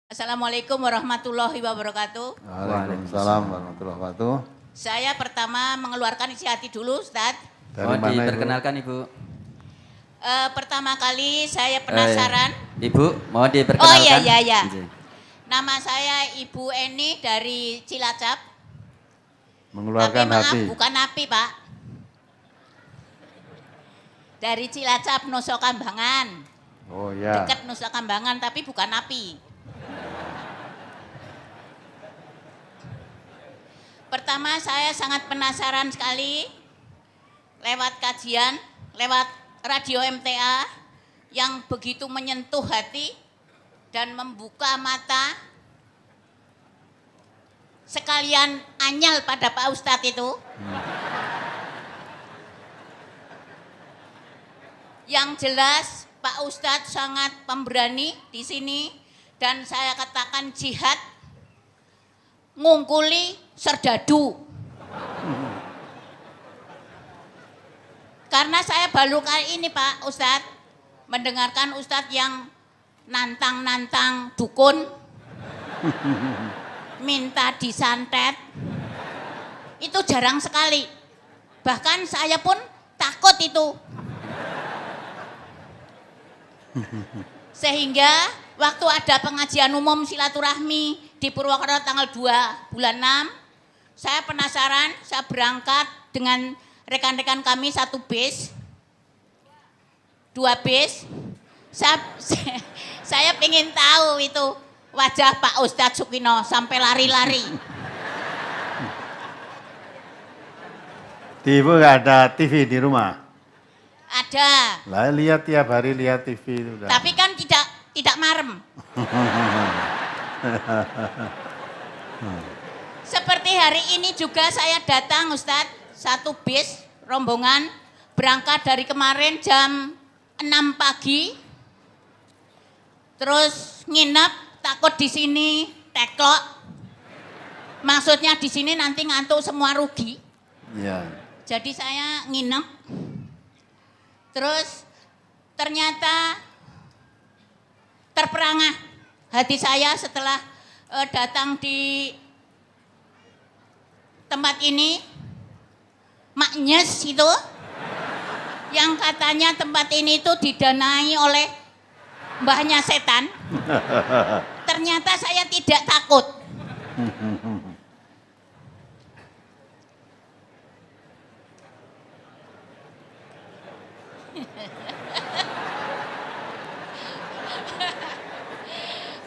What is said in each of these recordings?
Assalamualaikum warahmatullahi wabarakatuh. Waalaikumsalam warahmatullahi wabarakatuh. Saya pertama mengeluarkan isi hati dulu, Ustadz. Dari mana diperkenalkan Ibu? Pertama kali saya penasaran. Ibu, mau diperkenalkan? Oh iya. Nama saya Ibu Eni dari Cilacap. Mengeluarkan Tapi maaf, hati. bukan api, Pak. Dari Cilacap, Nusa Kambangan. Oh ya. Dekat Nusa Kambangan, tapi bukan api. Pertama saya sangat penasaran sekali lewat kajian, lewat radio MTA yang begitu menyentuh hati dan membuka mata sekalian anyal pada Pak Ustadz itu. Yang jelas Pak Ustadz sangat pemberani di sini dan saya katakan jihad ngungkuli serdadu. Karena saya baru kali ini Pak Ustadz mendengarkan Ustadz yang nantang-nantang dukun, minta disantet, itu jarang sekali. Bahkan saya pun takut itu. Sehingga waktu ada pengajian umum silaturahmi di Purwokerto tanggal 2 bulan 6, saya penasaran, saya berangkat dengan rekan-rekan kami 1 bis, 2 bis. Saya ingin tahu itu wajah Pak Ustadz Sukino sampai lari-lari. Ibu nggak ada TV di rumah? Ada. Lah lihat tiap hari lihat TV itu udah. Tapi kan tidak marem. Seperti hari ini juga saya datang Ustadz, 1 bis rombongan berangkat dari kemarin jam 6 pagi. Terus nginep takut di sini teklok. Maksudnya di sini nanti ngantuk semua rugi. Iya. Jadi saya nginep. Terus ternyata terperangah hati saya setelah datang di tempat ini. Maknyes itu yang katanya tempat ini itu didanai oleh mbahnya setan. Ternyata saya tidak takut.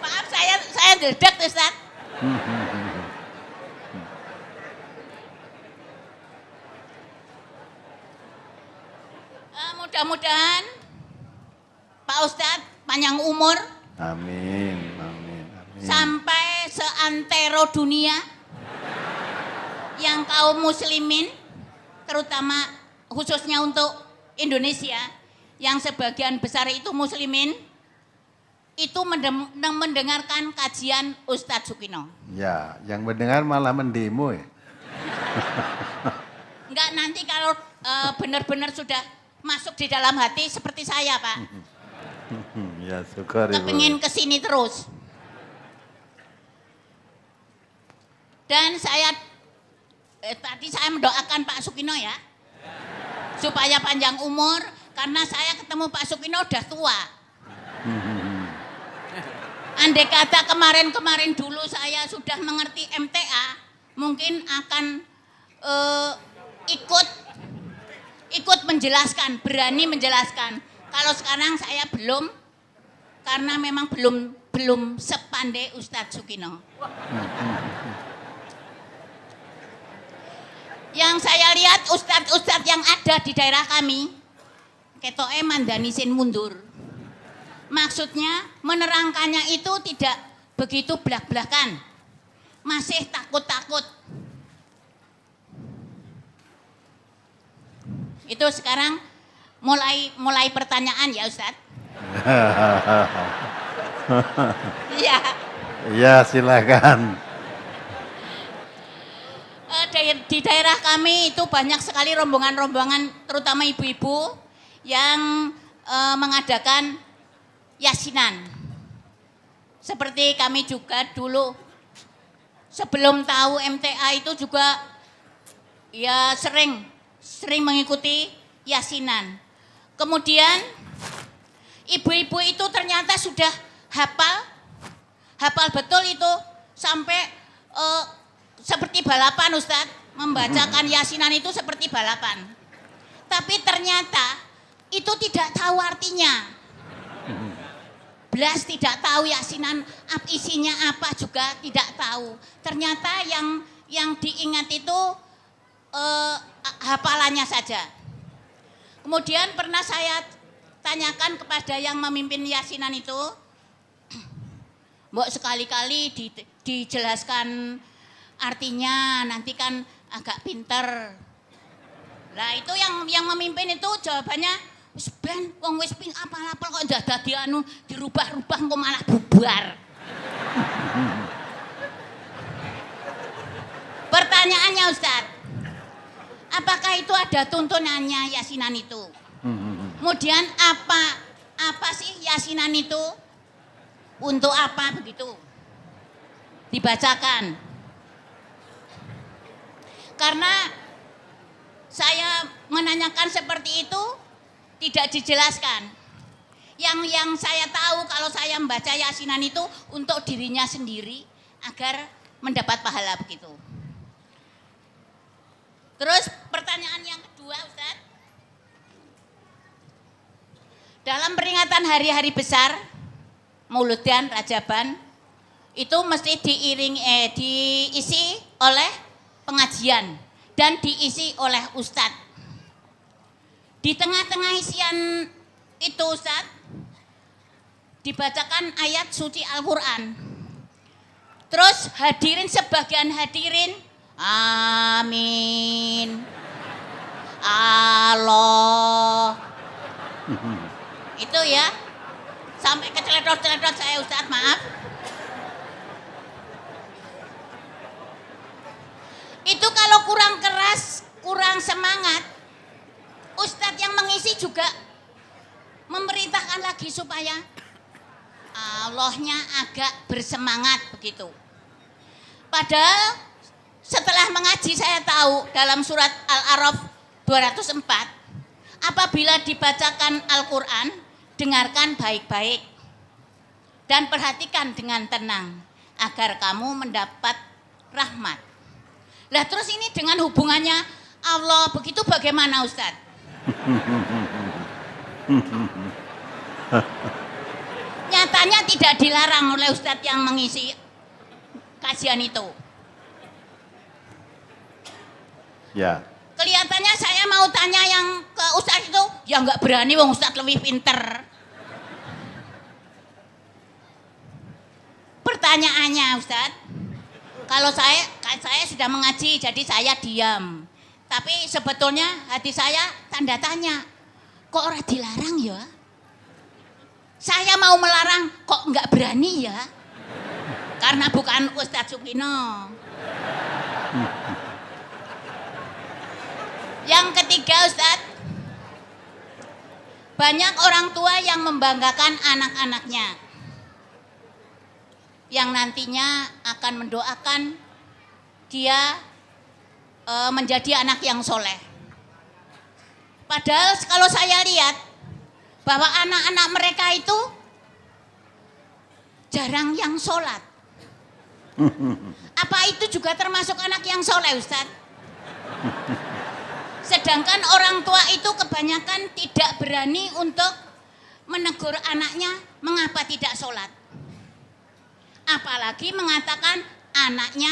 Maaf saya dedek Ustaz. Mudah-mudahan Pak Ustadz panjang umur. Amin. Sampai seantero dunia yang kaum muslimin, terutama khususnya untuk Indonesia yang sebagian besar itu muslimin, itu mendengarkan kajian Ustadz Sukino. Ya, yang mendengar malah mendemo ya. Enggak, nanti kalau benar-benar sudah masuk di dalam hati seperti saya Pak. Ya syukur Ibu. Kepingin kesini terus. Dan saya tadi saya mendoakan Pak Sukino ya, supaya panjang umur, karena saya ketemu Pak Sukino udah tua. Andai kata kemarin dulu saya sudah mengerti MTA, mungkin akan ikut menjelaskan, berani menjelaskan. Kalau sekarang saya belum, karena memang belum sepandai Ustadz Sukino. Yang saya lihat ustadz-ustadz yang ada di daerah kami, ketoke mandanisin mundur. Maksudnya menerangkannya itu tidak begitu belak-belakan, masih takut-takut. Itu sekarang mulai pertanyaan ya Ustadz. Iya. Iya silakan. Di daerah kami itu banyak sekali rombongan-rombongan, terutama ibu-ibu yang mengadakan yasinan. seperti kami juga dulu sebelum tahu MTA itu juga ya sering mengikuti yasinan. Kemudian ibu-ibu itu ternyata sudah hafal betul itu sampai seperti balapan Ustadz, membacakan yasinan itu seperti balapan. Tapi ternyata itu tidak tahu artinya. Belas tidak tahu yasinan isinya apa juga tidak tahu. Ternyata yang diingat itu hafalannya saja. Kemudian pernah saya tanyakan kepada yang memimpin yasinan itu, Mbok sekali-kali dijelaskan artinya, nanti kan agak pinter. Lah itu yang memimpin itu jawabannya, wis ben wong wis ping apal-apal kok ndak dadi anu dirubah-rubah kok malah bubar. Pertanyaannya Ustadz, apakah itu ada tuntunannya yasinan itu? Kemudian apa sih yasinan itu? Untuk apa begitu? Dibacakan. Karena saya menanyakan seperti itu tidak dijelaskan. Yang saya tahu kalau saya membaca yasinan itu untuk dirinya sendiri agar mendapat pahala begitu. Terus pertanyaan yang kedua Ustaz. Dalam peringatan hari-hari besar Mauludan, Rajaban itu mesti diisi oleh pengajian dan diisi oleh ustadz. Di tengah-tengah isian itu Ustadz dibacakan ayat suci Al-Quran. Terus sebagian hadirin amin Allah itu ya sampai keceletot-celetot saya Ustadz, maaf. Itu kalau kurang keras, kurang semangat, Ustadz yang mengisi juga memerintahkan lagi supaya Allahnya agak bersemangat begitu. Padahal setelah mengaji saya tahu dalam surat Al-A'raf 204, apabila dibacakan Al-Quran, dengarkan baik-baik dan perhatikan dengan tenang agar kamu mendapat rahmat. Lah terus ini dengan hubungannya Allah begitu bagaimana Ustadz? Nyatanya tidak dilarang oleh Ustadz yang mengisi kajian itu. Ya. Kelihatannya saya mau tanya yang ke Ustadz itu, ya nggak berani wong Ustadz lebih pinter. Pertanyaannya Ustadz, kalau saya sudah mengaji jadi saya diam. Tapi sebetulnya hati saya tanda tanya, kok orang dilarang ya? Saya mau melarang kok nggak berani ya? Karena bukan Ustadz Sukino. Yang ketiga Ustadz, banyak orang tua yang membanggakan anak-anaknya, yang nantinya akan mendoakan dia menjadi anak yang soleh. Padahal kalau saya lihat bahwa anak-anak mereka itu jarang yang sholat. Apa itu juga termasuk anak yang soleh Ustadz? Sedangkan orang tua itu kebanyakan tidak berani untuk menegur anaknya mengapa tidak sholat. Apalagi mengatakan anaknya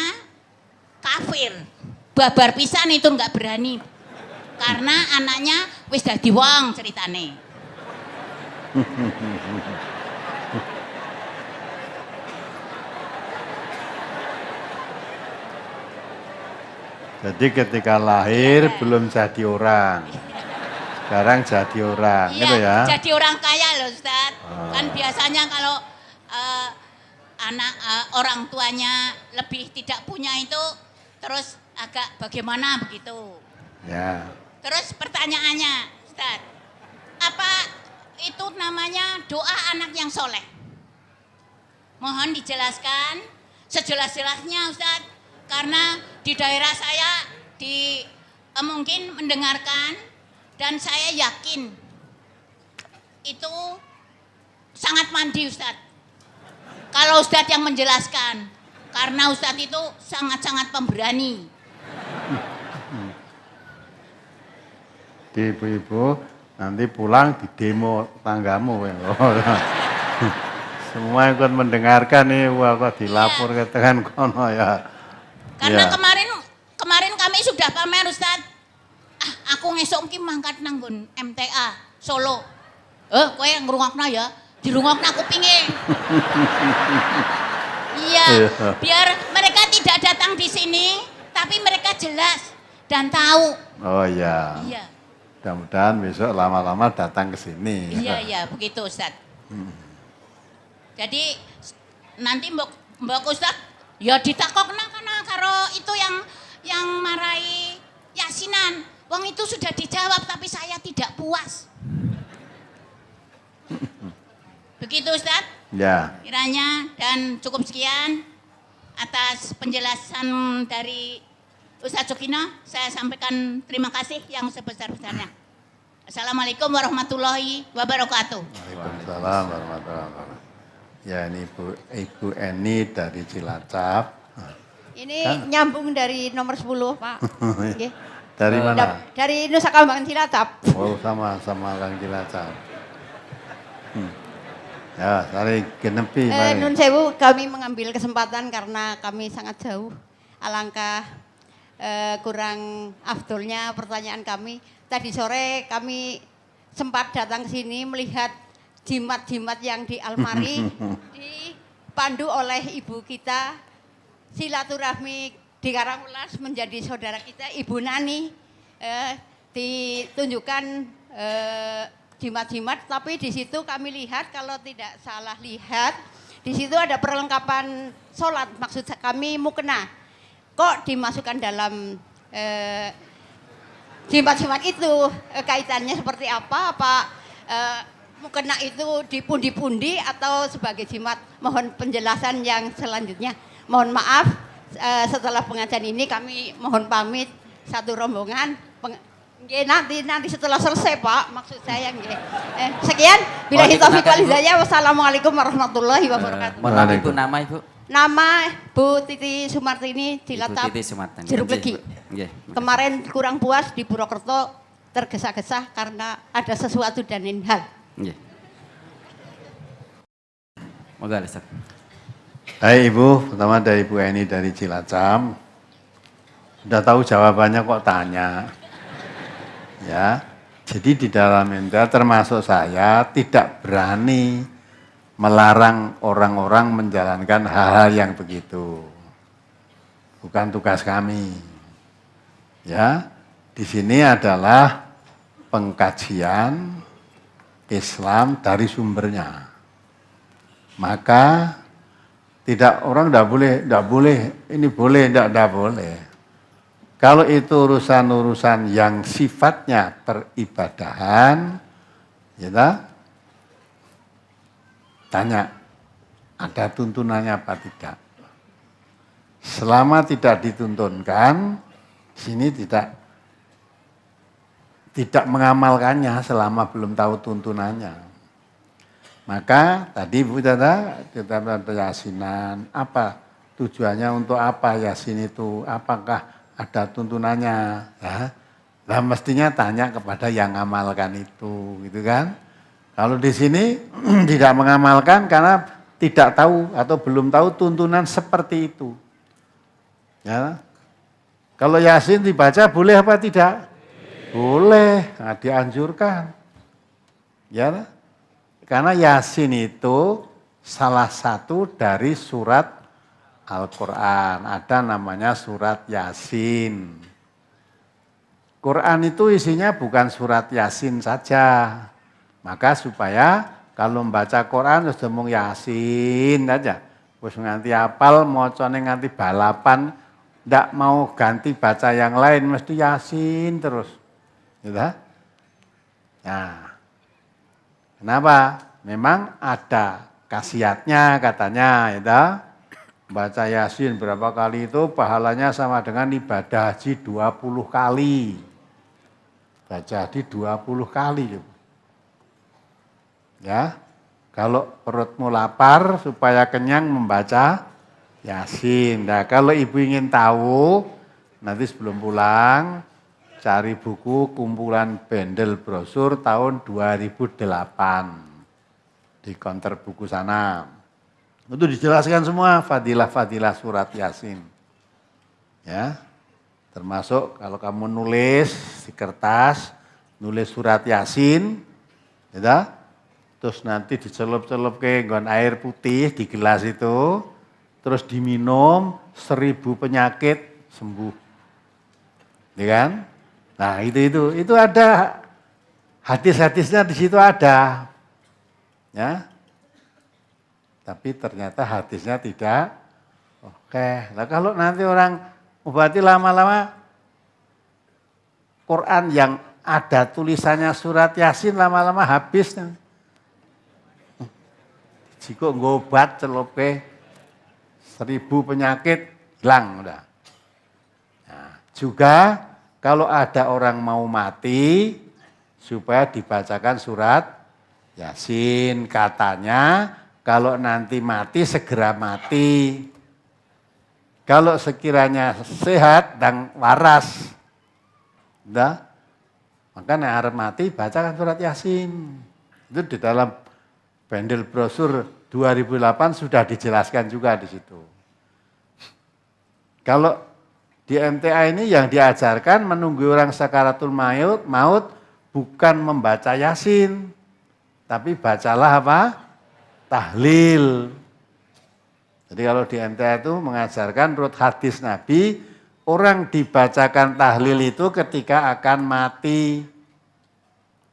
kafir. Babar pisan itu nggak berani. Karena anaknya wis dadi wong ceritane. Jadi ketika lahir belum jadi orang. Sekarang jadi orang, Iya, gitu ya. jadi orang kaya loh Ustadz. Kan biasanya kalau orang tuanya lebih tidak punya itu terus agak bagaimana begitu. Ya. Terus pertanyaannya Ustadz, apa itu namanya doa anak yang soleh? Mohon dijelaskan sejelas-jelasnya Ustadz. Karena di daerah saya mungkin mendengarkan dan saya yakin itu sangat mandi Ustadz. Kalau Ustadz yang menjelaskan, karena Ustadz itu sangat-sangat pemberani. Di ibu-ibu nanti pulang di demo tanggamu ya. Semua ikut mendengarkan nih, wah kok dilapor ke tekan kono ya. Karena Ya. kemarin kami sudah pamer Ustadz. Aku ngesok ki mangkat nanggon MTA Solo. Kowe yang ngrungokno ya, dirungokno aku pingin. Iya, biar mereka tidak datang di sini, tapi mereka jelas dan tahu. Oh iya. Iya. Mudah-mudahan besok lama-lama datang ke sini. Iya, begitu Ustadz. Jadi nanti mbok Ustadz ya ditakokna kana karo itu yang marai yasinan. Wong itu sudah dijawab tapi saya tidak puas. Begitu Ustadz? Ya. Kiranya dan cukup sekian atas penjelasan dari Ustadz Sukino, saya sampaikan terima kasih yang sebesar-besarnya. Assalamualaikum warahmatullahi wabarakatuh. Waalaikumsalam warahmatullahi wabarakatuh. Ya ini Ibu Eni dari Cilacap. Ini nyambung dari nomor 10 Pak. Nggih. Dari mana? Dari Nusa Kambangan Cilacap. Oh sama Kang Cilacap. Ya, saling genepi. Nun sewu, kami mengambil kesempatan karena kami sangat jauh. Alangkah kurang afdolnya pertanyaan kami. Tadi sore kami sempat datang ke sini melihat jimat-jimat yang di almari dipandu oleh ibu kita silaturahmi di Karangulas menjadi saudara kita Ibu Nani, ditunjukkan jimat-jimat, tapi di situ kami lihat kalau tidak salah lihat di situ ada perlengkapan sholat, maksud kami mukena. Kok dimasukkan dalam jimat-jimat itu, kaitannya seperti apa? Apa mukena itu dipundi-pundi atau sebagai jimat? Mohon penjelasan yang selanjutnya. Mohon maaf, setelah pengajian ini kami mohon pamit satu rombongan. Nanti setelah selesai Pak, maksud saya nggih. Sekian, billahi taufiq wal hidayah. Wassalamualaikum warahmatullahi wabarakatuh. Mohon Ibu, nama Ibu? Nama Bu Titi Sumartini Cilacap, Ibu Titi Sumartini. Jeruk Legi. Nggih. Kemarin kurang puas di Purwokerto, tergesa-gesa karena ada sesuatu dan lain hal. Nggih. Moga Ustaz. Hai Ibu, pertama dari Ibu Eni dari Cilacap. Udah tahu jawabannya kok tanya. Ya, jadi di dalam MTA termasuk saya tidak berani melarang orang-orang menjalankan hal-hal yang begitu. Bukan tugas kami. Ya, di sini adalah pengkajian Islam dari sumbernya. Maka orang tidak boleh, ini boleh, tidak boleh. Kalau itu urusan-urusan yang sifatnya peribadahan, ya tanya, ada tuntunannya apa tidak? Selama tidak dituntunkan, sini tidak mengamalkannya selama belum tahu tuntunannya. Maka tadi Bu Tata, kita ada yasinan, apa tujuannya untuk apa yasin itu? Apakah ada tuntunannya? Ya. Nah, mestinya tanya kepada yang mengamalkan itu, gitu kan? Kalau di sini tidak mengamalkan karena tidak tahu atau belum tahu tuntunan seperti itu. Ya. Kalau Yasin dibaca boleh apa tidak? Boleh, nah, dianjurkan. Ya. Karena Yasin itu salah satu dari surat Al-Quran. Ada namanya surat Yasin. Quran itu isinya bukan surat Yasin saja. Maka supaya kalau membaca Quran terus ngomong Yasin aja. Terus nganti apal, mocone nganti balapan, ndak mau ganti baca yang lain, mesti Yasin terus. Gitu. Nah, kenapa? Memang ada khasiatnya katanya, ya. Baca Yasin berapa kali itu pahalanya sama dengan ibadah haji 20 kali. Baca haji 20 kali. Ya, kalau perutmu lapar supaya kenyang membaca Yasin. Nah, kalau ibu ingin tahu, nanti sebelum pulang cari buku kumpulan bendel brosur tahun 2008 di konter buku sana. Itu dijelaskan semua fadilah-fadilah surat Yasin. Ya. Termasuk kalau kamu nulis di kertas, nulis surat Yasin, ya. Terus nanti dicelup-celup ke nggon air putih di gelas itu, terus diminum 1000 penyakit sembuh. Ya kan? Nah, itu ada hadis-hadisnya di situ ada. Ya. Tapi ternyata hadisnya tidak oke. Nah, kalau nanti orang berarti lama-lama Quran yang ada tulisannya surat Yasin lama-lama habis. Jika ngobat celup ke 1000 penyakit hilang udah. Nah, juga kalau ada orang mau mati, supaya dibacakan surat Yasin. Katanya kalau nanti mati segera mati. Kalau sekiranya sehat dan waras, udah, maka nek arep mati bacakan surat Yasin. Itu di dalam bendel brosur 2008 sudah dijelaskan juga di situ. Kalau di MTA ini yang diajarkan menunggu orang sakaratul maut bukan membaca Yasin, tapi bacalah apa? Tahlil. Jadi kalau di MTA itu mengajarkan menurut hadis Nabi, orang dibacakan tahlil itu ketika akan mati.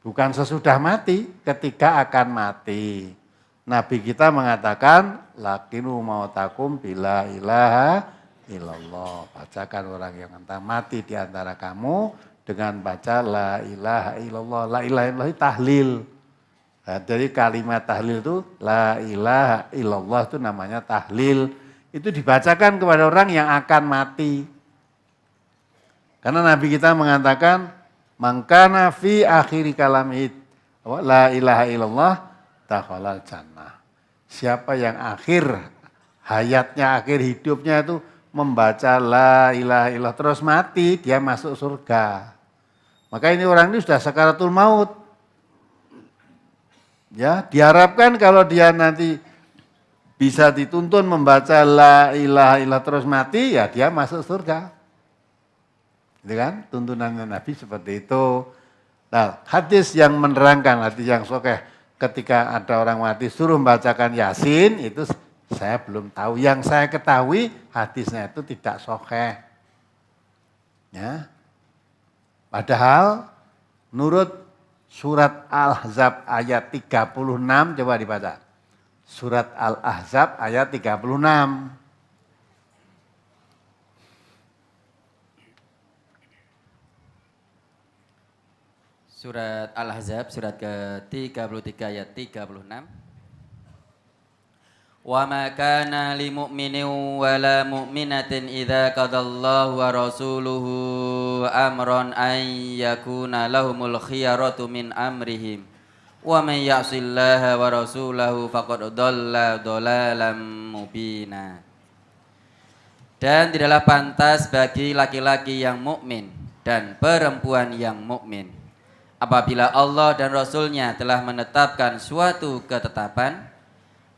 Bukan sesudah mati, ketika akan mati. Nabi kita mengatakan, lakinu mautakum bila ilaha illallah. Bacakan orang yang akan mati di antara kamu dengan baca la ilaha illallah. La ilaha illallah itu tahlil. Nah, jadi kalimat tahlil itu la ilaha illallah itu namanya tahlil. Itu dibacakan kepada orang yang akan mati. Karena Nabi kita mengatakan, mangkana fi akhiri kalamid la ilaha illallah dakhalal jannah. Siapa yang akhir hayatnya, akhir hidupnya itu membaca la ilaha illallah terus mati, dia masuk surga. Maka ini orang ini sudah sakaratul maut. Ya, diharapkan kalau dia nanti bisa dituntun membaca la ilaha illallah terus mati, ya dia masuk surga. Gitu kan? Tuntunannya Nabi seperti itu. Nah, hadis yang menerangkan, hadis yang sahih ketika ada orang mati suruh membacakan Yasin, itu saya belum tahu. Yang saya ketahui hadisnya itu tidak sahih. Ya. Padahal menurut surat Al-Ahzab ayat 36, coba dibaca. Surat Al-Ahzab ayat 36. Surat Al-Ahzab, surat ke-33 ayat 36. Wa ma kana li mu'minin wa la mu'minatin idza qadallahu wa rasuluhu amran an yakuna lahumul khiyaratu min amrihim. Wa man ya'sillaha wa rasulahu faqad dhalla dhalalan mubina. Dan tidaklah pantas bagi laki-laki yang mukmin dan perempuan yang mukmin apabila Allah dan Rasul-Nya telah menetapkan suatu ketetapan,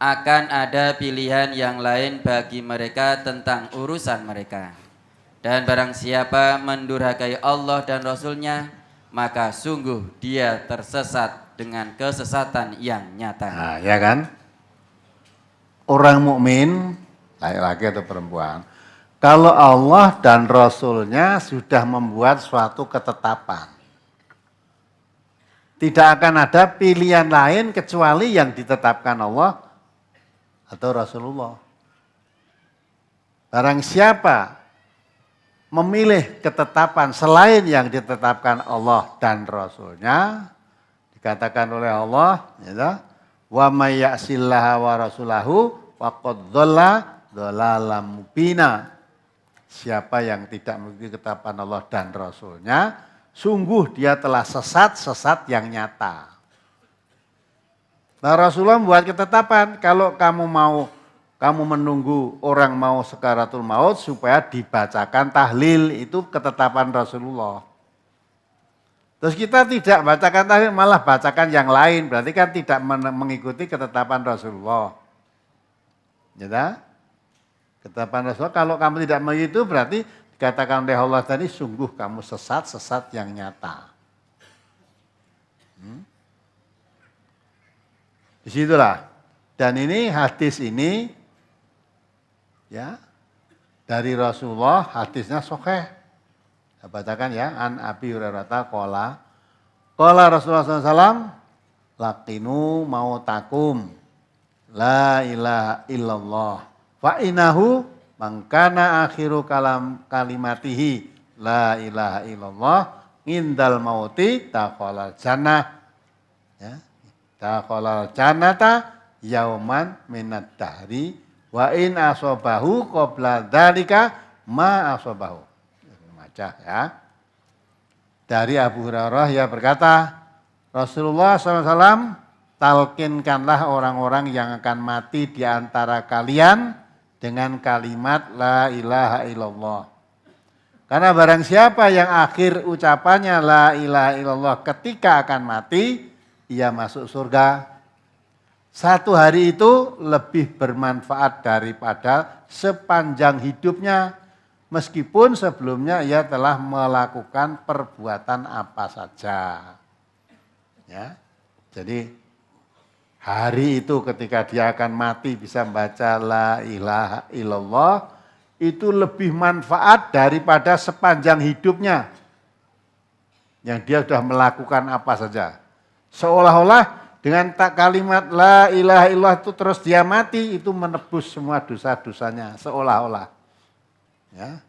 akan ada pilihan yang lain bagi mereka tentang urusan mereka. Dan barang siapa mendurhakai Allah dan Rasul-Nya, maka sungguh dia tersesat dengan kesesatan yang nyata. Nah, ya kan? Orang mukmin, laki-laki atau perempuan, kalau Allah dan Rasul-Nya sudah membuat suatu ketetapan, tidak akan ada pilihan lain kecuali yang ditetapkan Allah atau Rasulullah. Barang siapa memilih ketetapan selain yang ditetapkan Allah dan Rasul-Nya, dikatakan oleh Allah, ya, Wa may ya'sillaha wa rasulahu faqad dhalla dhalalan mubina. Siapa yang tidak mengikuti ketetapan Allah dan Rasulnya, sungguh dia telah sesat yang nyata. Nah Rasulullah membuat ketetapan, kalau kamu menunggu orang mau sekaratul maut supaya dibacakan tahlil, itu ketetapan Rasulullah. Terus kita tidak bacakan tahlil, malah bacakan yang lain, berarti kan tidak mengikuti ketetapan Rasulullah. Ya, ketetapan Rasulullah, kalau kamu tidak mengikuti berarti dikatakan oleh Allah tadi, sungguh kamu sesat yang nyata. Disitulah. Dan ini hadis ini ya dari Rasulullah, hadisnya sahih. Saya bacakan ya, an Abi Hurairah qala Rasulullah SAW, laqinu mautakum la ilaha illallah fa innahu man kana akhiru kalimatihi la ilaha illallah indal mauti taqala jannah ya. Taqala jannata yauman minad dahri wa in asobahu qabla dzalika ma asobahu. Baca ya. Dari Abu Hurairah ya berkata, Rasulullah SAW, talkinkanlah orang-orang yang akan mati di antara kalian dengan kalimat la ilaha illallah. Karena barang siapa yang akhir ucapannya la ilaha illallah ketika akan mati, ia masuk surga. Satu hari itu lebih bermanfaat daripada sepanjang hidupnya, meskipun sebelumnya ia telah melakukan perbuatan apa saja. Ya, jadi hari itu ketika dia akan mati bisa membaca la ilaha illallah, itu lebih manfaat daripada sepanjang hidupnya yang dia sudah melakukan apa saja. Seolah-olah dengan kalimat la ilaha illallah itu terus dia mati, itu menebus semua dosa-dosanya, seolah-olah. Ya.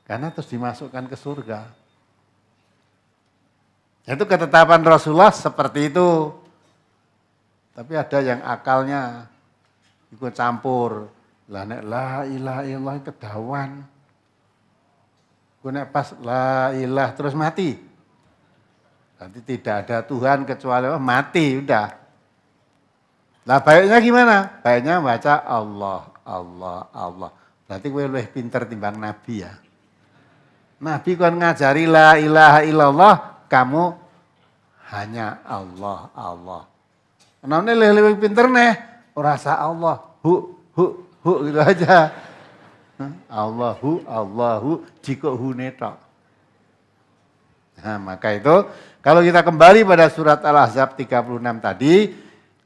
Karena terus dimasukkan ke surga. Itu ketetapan Rasulullah seperti itu. Tapi ada yang akalnya ikut campur. La ilaha illallah kedawan. Nek pas la ilaha terus mati. Nanti tidak ada Tuhan kecuali Allah, mati udah. Nah baiknya gimana? Baiknya baca Allah, Allah, Allah. Berarti gue lebih pinter timbang Nabi ya. Nabi kan ngajari la ilaha illallah, kamu hanya Allah, Allah. Namanya lebih pinter nih, rasa Allah, hu gitu aja. Allahu, jika hu netok. Nah maka itu, kalau kita kembali pada surat Al-Ahzab 36 tadi,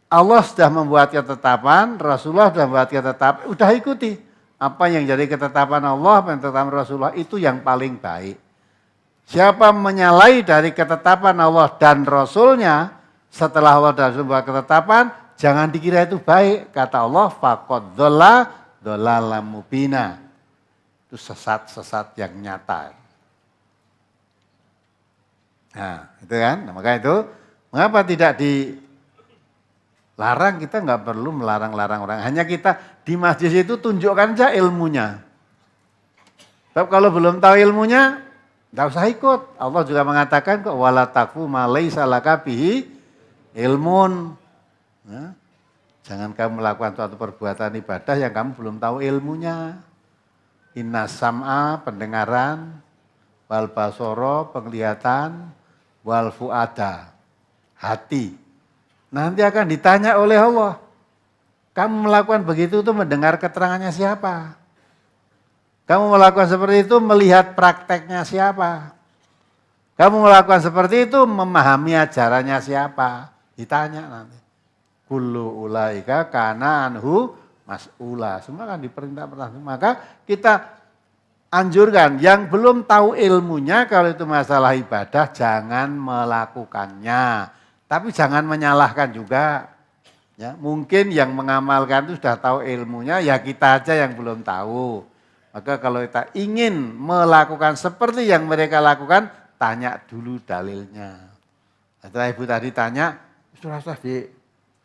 Allah sudah membuat ketetapan, Rasulullah sudah membuat ketetapan, udah ikuti. Apa yang jadi ketetapan Allah, apa yang ketetapan Rasulullah, itu yang paling baik. Siapa menyalahi dari ketetapan Allah dan Rasulnya, setelah Allah dan Rasul membuat ketetapan, jangan dikira itu baik. Kata Allah, faqad dhalalan mubina. Itu sesat yang nyata. Nah, itu kan, nah, maka itu mengapa tidak dilarang, kita nggak perlu melarang-larang orang. Hanya kita di masjid itu tunjukkan saja ilmunya. Tapi kalau belum tahu ilmunya, nggak usah ikut. Allah juga mengatakan kok wala taqfu ma laisa laka bihi ilmun. Nah, jangan kamu melakukan suatu perbuatan ibadah yang kamu belum tahu ilmunya. Inna sam'a pendengaran, wal basoro penglihatan, wal fuada hati. Nanti akan ditanya oleh Allah. Kamu melakukan begitu itu mendengar keterangannya siapa? Kamu melakukan seperti itu melihat prakteknya siapa? Kamu melakukan seperti itu memahami ajarannya siapa? Ditanya nanti. Kullu ulaika kana anhu mas'ula. Semua kan diperintah. Maka kita anjurkan yang belum tahu ilmunya kalau itu masalah ibadah jangan melakukannya. Tapi jangan menyalahkan juga. Ya, mungkin yang mengamalkan itu sudah tahu ilmunya, ya kita aja yang belum tahu. Maka kalau kita ingin melakukan seperti yang mereka lakukan, tanya dulu dalilnya. Setelah ibu tadi tanya, sudah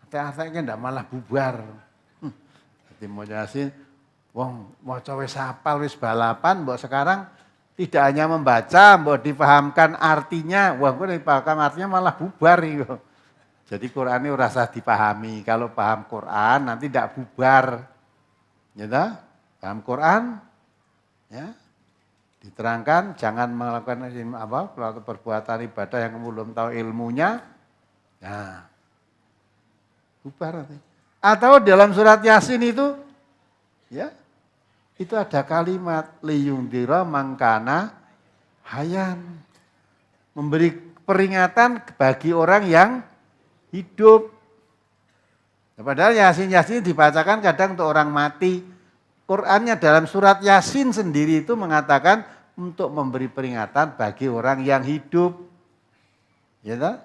Praktek-prakteknya ndak malah bubar. Jadi mau Yasin, wong maca wis hafal wis balapan, mbok sekarang tidak hanya membaca, mbok dipahamkan artinya, wah kok dipaham artinya malah bubar itu. Jadi Quran ini rasa dipahami. Kalau paham Quran nanti tidak bubar. Ya toh? Paham Quran, ya diterangkan jangan melakukan perbuatan ibadah yang belum tahu ilmunya. Nah, bubar nanti. Atau dalam surat Yasin itu, ya itu ada kalimat liyundira mangkana hayan, memberi peringatan bagi orang yang hidup. Padahal Yasin dibacakan kadang untuk orang mati. Qur'annya dalam surat Yasin sendiri itu mengatakan untuk memberi peringatan bagi orang yang hidup. Ya toh?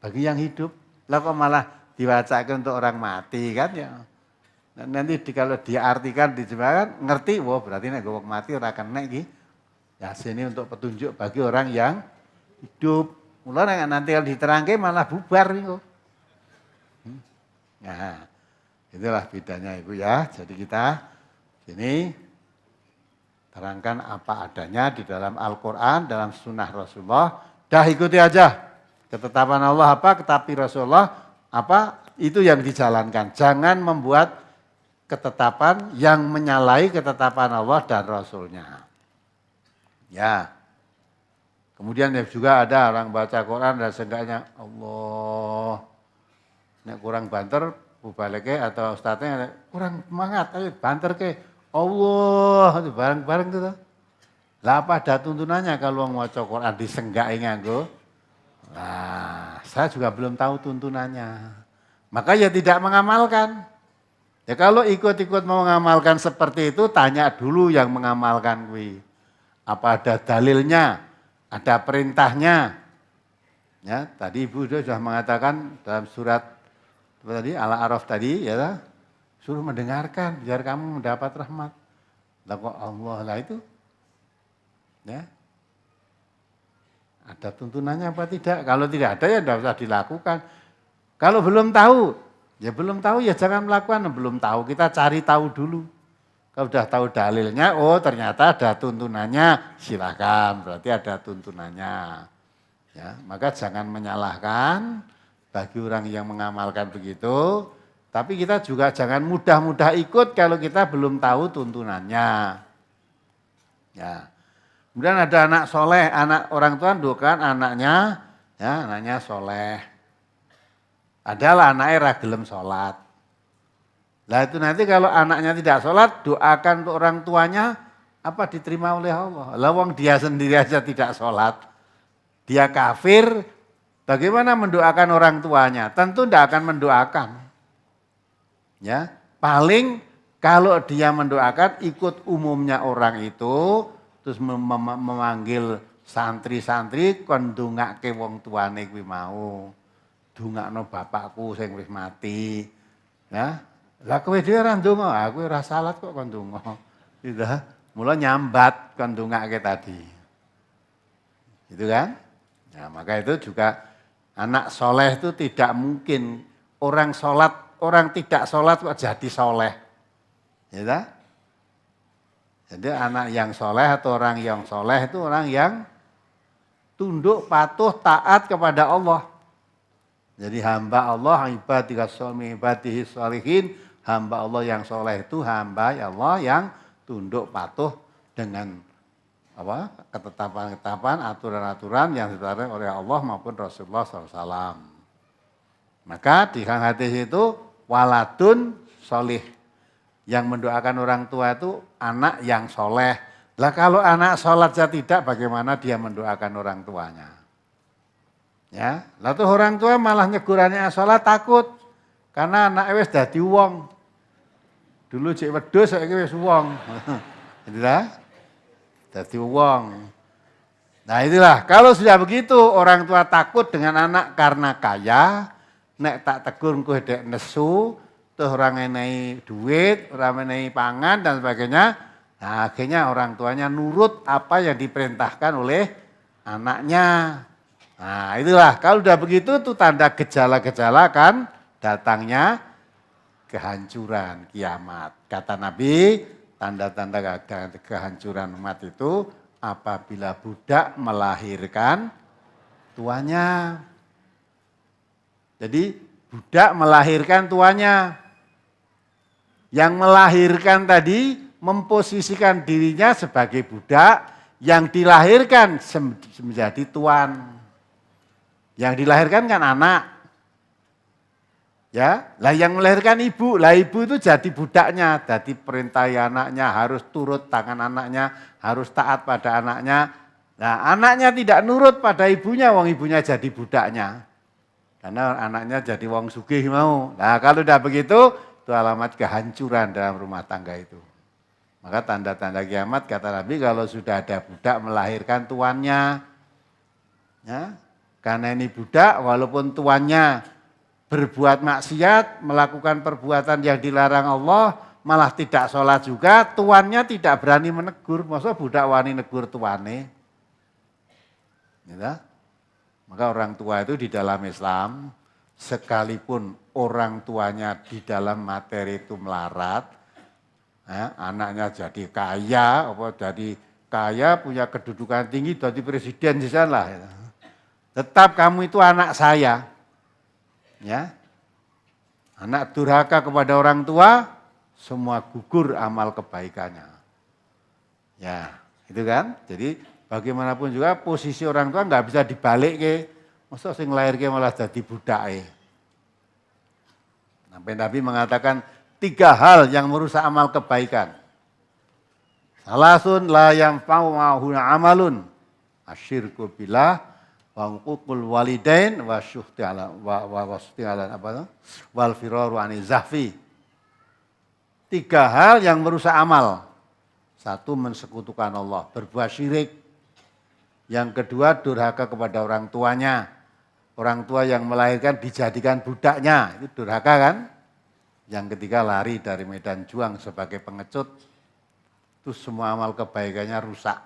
Bagi yang hidup. Lah kok malah dibacakan untuk orang mati kan ya. Nanti kalau diartikan dijemahkan ngerti, wah berarti nek gowok mati ora kena iki. Yasin ini untuk petunjuk bagi orang yang hidup. Mulane nanti kalau diterangke malah bubar niku. Nah, itulah bedanya Ibu ya. Jadi kita sini terangkan apa adanya di dalam Al-Quran, dalam sunnah Rasulullah. Dah ikuti aja. Ketetapan Allah apa, tetapi Rasulullah apa, itu yang dijalankan. Jangan membuat ketetapan yang menyalahi ketetapan Allah dan Rasulnya. Ya. Kemudian juga ada orang baca Quran dan seenggaknya Allah. Nek kurang banter, bubaleke atau ustadznya kurang semangat, ayo banter ke Allah, itu bareng-bareng itu. Lah apa ada tuntunannya kalau mau maca Quran disenggai nganggo? Nah, saya juga belum tahu tuntunannya. Maka ya tidak mengamalkan. Ya kalau ikut-ikut mau mengamalkan seperti itu, tanya dulu yang mengamalkan kuwi. Apa ada dalilnya? Ada perintahnya? Ya, tadi Ibu sudah mengatakan dalam surat tadi Al-A'raf tadi ya, suruh mendengarkan biar kamu mendapat rahmat. Lah kok Allah lah itu? Ya. Ada tuntunannya apa tidak? Kalau tidak ada ya tidak usah dilakukan. Kalau belum tahu, ya jangan melakukan. Belum tahu, kita cari tahu dulu. Kalau sudah tahu dalilnya, oh ternyata ada tuntunannya, silakan. Berarti ada tuntunannya. Ya, maka jangan menyalahkan bagi orang yang mengamalkan begitu. Tapi kita juga jangan mudah-mudah ikut kalau kita belum tahu tuntunannya. Ya. Kemudian ada anak soleh, anak orang tua doakan anaknya, ya anaknya soleh. Adalah anaknya ragilem sholat. Nah itu nanti kalau anaknya tidak sholat, doakan untuk orang tuanya, apa diterima oleh Allah. Lah wong dia sendiri aja tidak sholat, dia kafir, bagaimana mendoakan orang tuanya? Tentu tidak akan mendoakan. Ya, paling kalau dia mendoakan ikut umumnya orang itu, terus memanggil santri-santri kon ndongake wong tuane kuwi mau. Dongakno bapakku sing wis mati. Ya. Lah kowe dhewe ora ndonga, aku ora salat kok kon ndonga. Gitu. Mula nyambat kon ndongake tadi. Gitu kan? Nah, maka itu juga anak soleh itu tidak mungkin orang sholat, orang tidak sholat kok jadi soleh. Ya, jadi anak yang soleh atau orang yang soleh itu orang yang tunduk, patuh, taat kepada Allah. Jadi hamba Allah, ibadihi sholihin, hamba Allah yang soleh itu hamba Allah yang tunduk, patuh dengan ketetapan-ketetapan, aturan-aturan yang ditetapkan oleh Allah maupun Rasulullah SAW. Maka di hadis itu waladun solih. Yang mendoakan orang tua itu anak yang soleh. Lah kalau anak sholat saja tidak, bagaimana dia mendoakan orang tuanya? Ya, lalu orang tua malah nyegurannya sholat takut. Karena anak wis dadi wong. Dulu cek wedhus saiki wis wong. Itulah. Dadi wong. Nah itulah, kalau sudah begitu orang tua takut dengan anak karena kaya, nek tak tegur engko dek nesu, tuh orang menehi duit, orang menehi pangan dan sebagainya. Nah, akhirnya orang tuanya nurut apa yang diperintahkan oleh anaknya. Nah itulah, kalau udah begitu tuh tanda gejala-gejala kan datangnya kehancuran, kiamat. Kata Nabi, tanda-tanda kehancuran umat itu apabila budak melahirkan tuannya. Jadi budak melahirkan tuannya. Yang melahirkan tadi memposisikan dirinya sebagai budak, yang dilahirkan menjadi tuan. Yang dilahirkan kan anak. Ya, lah yang melahirkan ibu, lah ibu itu jadi budaknya, jadi perintah anaknya, harus turut tangan anaknya, harus taat pada anaknya. Nah, anaknya tidak nurut pada ibunya, wong ibunya jadi budaknya. Karena anaknya jadi wong sugih mau. Nah, kalau udah begitu, itu alamat kehancuran dalam rumah tangga itu. Maka tanda-tanda kiamat kata Nabi kalau sudah ada budak melahirkan tuannya. Ya, karena ini budak walaupun tuannya berbuat maksiat, melakukan perbuatan yang dilarang Allah, malah tidak sholat juga, tuannya tidak berani menegur. Masa budak wani negur tuane? Ya, maka orang tua itu di dalam Islam, sekalipun orang tuanya di dalam materi itu melarat, ya, anaknya jadi kaya, punya kedudukan tinggi, jadi presiden di sana. Ya. Tetap kamu itu anak saya. Ya, anak durhaka kepada orang tua, semua gugur amal kebaikannya. Ya, itu kan. Jadi bagaimanapun juga posisi orang tua nggak bisa dibalik ke, masa sing lahir ke malah jadi budak. Sampai Nabi mengatakan 3 hal yang merusak amal kebaikan. Salasun la yanfa'u ma'huna amalun asyirku billah wa uququl walidain wa syuhti ala wal firaru ani zahfi. 3 hal yang merusak amal. 1, mensekutukan Allah, berbuat syirik. Yang kedua, durhaka kepada orang tuanya. Orang tua yang melahirkan dijadikan budaknya, itu durhaka kan? Yang ketiga, lari dari medan juang sebagai pengecut. Itu semua amal kebaikannya rusak.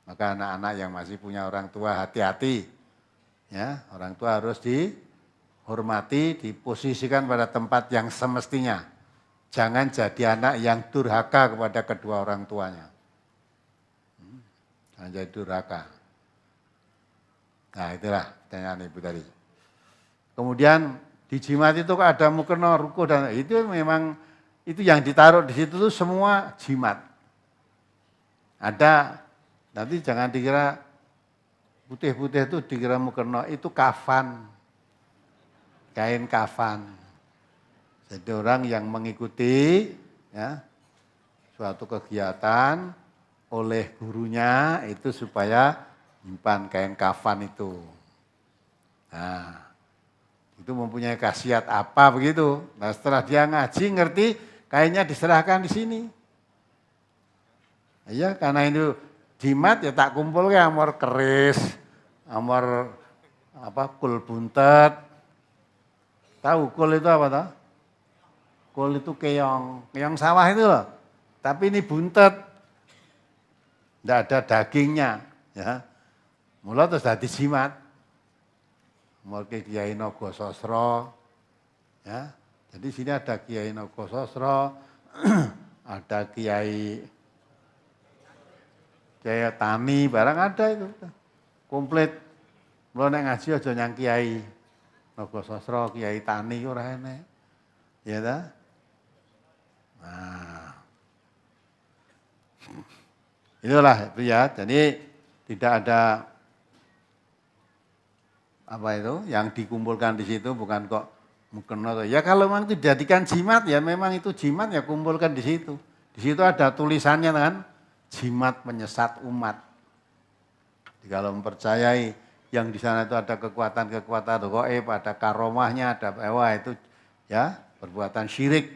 Maka anak-anak yang masih punya orang tua hati-hati. Ya, orang tua harus dihormati, diposisikan pada tempat yang semestinya. Jangan jadi anak yang durhaka kepada kedua orang tuanya. Jangan jadi durhaka. Nah, itulah pertanyaan Ibu tadi. Kemudian di jimat itu ada mukena, ruko dan itu memang itu yang ditaruh di situ tuh semua jimat. Ada. Nanti jangan dikira putih-putih itu dikira mukena, itu kafan, kain kafan. Jadi orang yang mengikuti ya, suatu kegiatan oleh gurunya itu supaya nyimpan kain kafan itu. Nah, itu mempunyai khasiat apa begitu. Nah, setelah dia ngaji ngerti, kainnya diserahkan di sini. Iya, karena itu jimat ya tak kumpul ke amor keris, amor kul buntet. Tahu kul itu apa toh? Kul itu keong sawah itu loh. Tapi ini buntet. Tidak ada dagingnya, ya. Mula terus dadi jimat. Mulke Kiai Nogososro. Ya. Jadi sini ada Kiai Nogososro, ada Kiai Tani, barang ada itu. Komplit. Mula nek ngaji aja nyang Kiai Nogososro, Kiai Tani ora enek. Ya ta? Nah. Itulah itu ya. Jadi tidak ada apa itu yang dikumpulkan di situ bukan kok mukena. Ya kalau memang itu dijadikan jimat ya memang itu jimat ya kumpulkan di situ. Di situ ada tulisannya kan, jimat penyesat umat. Jadi kalau mempercayai yang di sana itu ada kekuatan-kekuatan gaib, ada karomahnya, ada itu ya perbuatan syirik.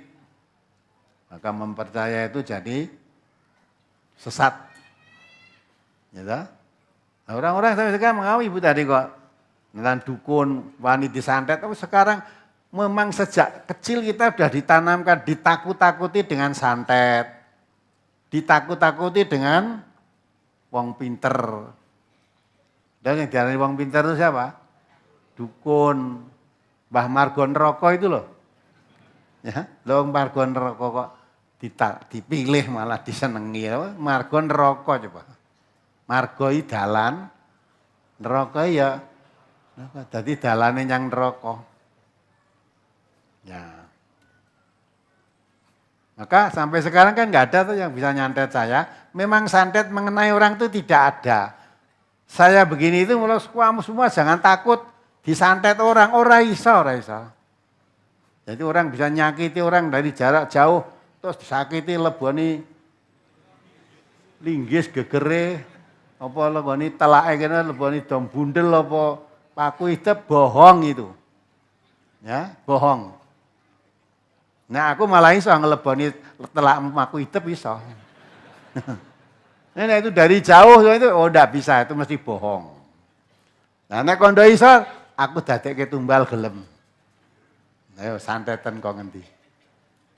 Maka mempercayai itu jadi sesat. Ya, nah, orang-orang sampai sekarang mengawi Ibu tadi kok tentang dukun, wani disantet, tapi sekarang memang sejak kecil kita sudah ditanamkan, ditakut-takuti dengan santet, ditakut-takuti dengan wong pinter. Dan yang diarani wong pinter itu siapa? Dukun. Mbah Margo neraka itu loh. Ya, lho Margo neraka kok dipilih malah disenengi. Margo neraka coba. Margo i dalan, neraka ya dadi dalane nyang neraka. Ya. Maka sampai sekarang kan nggak ada tuh yang bisa nyantet saya. Memang santet mengenai orang itu tidak ada. Saya begini itu mulai kamu semua jangan takut disantet orang. Ora iso. Jadi orang bisa nyakiti orang dari jarak jauh. Terus disakiti leboni linggis gegere. Apa leboni telake kene leboni dom bundel apa paku idep bohong itu. Ya, bohong. Nah aku malah iso ngeleboni telak paku idep iso. Nah itu dari jauh itu udah bisa, itu mesti bohong. Nah nek kondo iso aku dadekke tumbal gelem. Ayo santetan kok ngendi.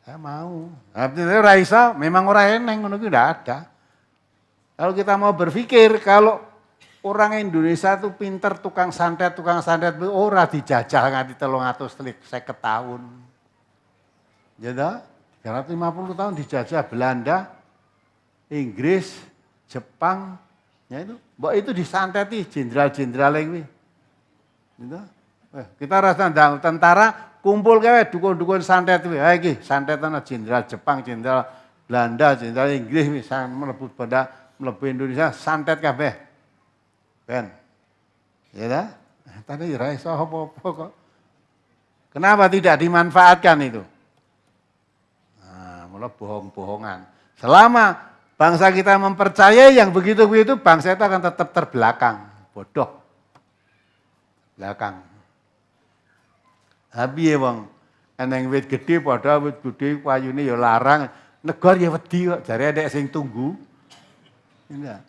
Saya mau. Tapi ora iso, memang ora eneng ngono ki ndak ada. Kalau kita mau berpikir kalau orang Indonesia itu pinter tukang santet ora dijajah nganti 350 tahun. Ya dah, 350 tahun dijajah Belanda, Inggris, Jepang, ya itu. Mbok itu disanteti jenderal-jenderal kuwi. Gitu. Kita rasa tentara kumpul kae dukun-dukun santet kuwi. Ha iki santetan jenderal Jepang, jenderal Belanda, jenderal Inggris wis mlebu Indonesia santet kabeh. Ben. Ya dah. Tadi ra iso apa-apa kok. Kenapa tidak dimanfaatkan itu? Nah, mulai bohong-bohongan. Selama bangsa kita mempercayai yang begitu-begitu, bangsa itu akan tetap terbelakang. Bodoh. Belakang. Habis ya bang, eneng wit gede pada wit gede payune ya larang. Negor ya wedi kok, jare adek sing tunggu. Enggak.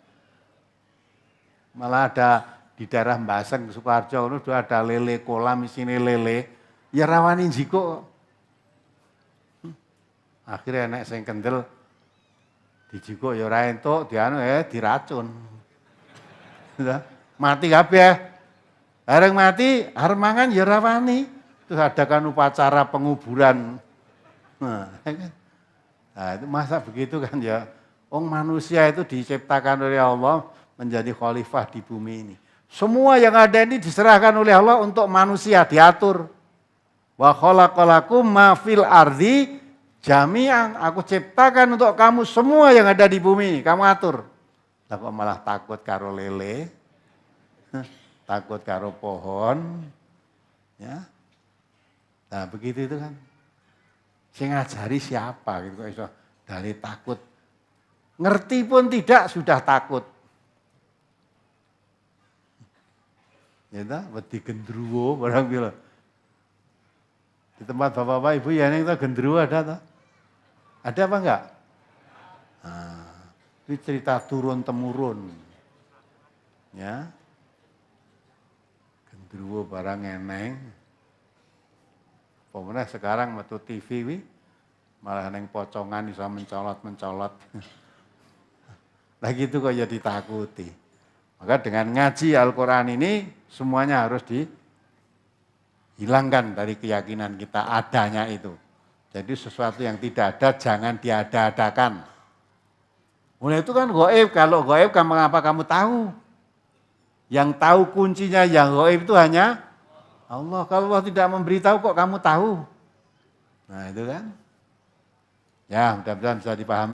Malah ada di daerah Mbaseng, Sukoharjo, itu ada lele kolam, isine lele. Ya rawani jiko. Akhirnya enek sing kendel dijiko ya ora entuk, diracun. Mati kabeh. Bareng mati, arep mangan ya rawani. Terus adakan upacara penguburan. Nah, itu masa begitu kan ya. Wong manusia itu diciptakan oleh Allah menjadi khalifah di bumi ini. Semua yang ada ini diserahkan oleh Allah untuk manusia, diatur. Wa khalaqalakum ma fil ardi jami'an. Aku ciptakan untuk kamu semua yang ada di bumi, kamu atur. Lah kok malah takut karo lele, takut karo pohon. Ya. Nah, begitu itu kan. Sing ngajari siapa gitu kok iso dari takut. Ngerti pun tidak sudah takut. Ya ta, wedi gendruwo barang pira. Di tempat bapak-bapak ibu ya ning gendruwo ada ta? Ada apa enggak? Nah, ini cerita turun temurun. Ya. Gendruwo barang eneng. Pokoknya sekarang metu TV wi malah neng pocongan bisa mencolot. Lah gitu kok ya ditakuti. Maka dengan ngaji Al-Quran ini semuanya harus dihilangkan dari keyakinan kita adanya itu. Jadi sesuatu yang tidak ada jangan diada-adakan. Mulai itu kan gaib, kalau gaib mengapa kamu tahu? Yang tahu kuncinya yang gaib itu hanya Allah. Kalau Allah tidak memberitahu kok kamu tahu? Nah itu kan. Ya mudah-mudahan bisa dipahami.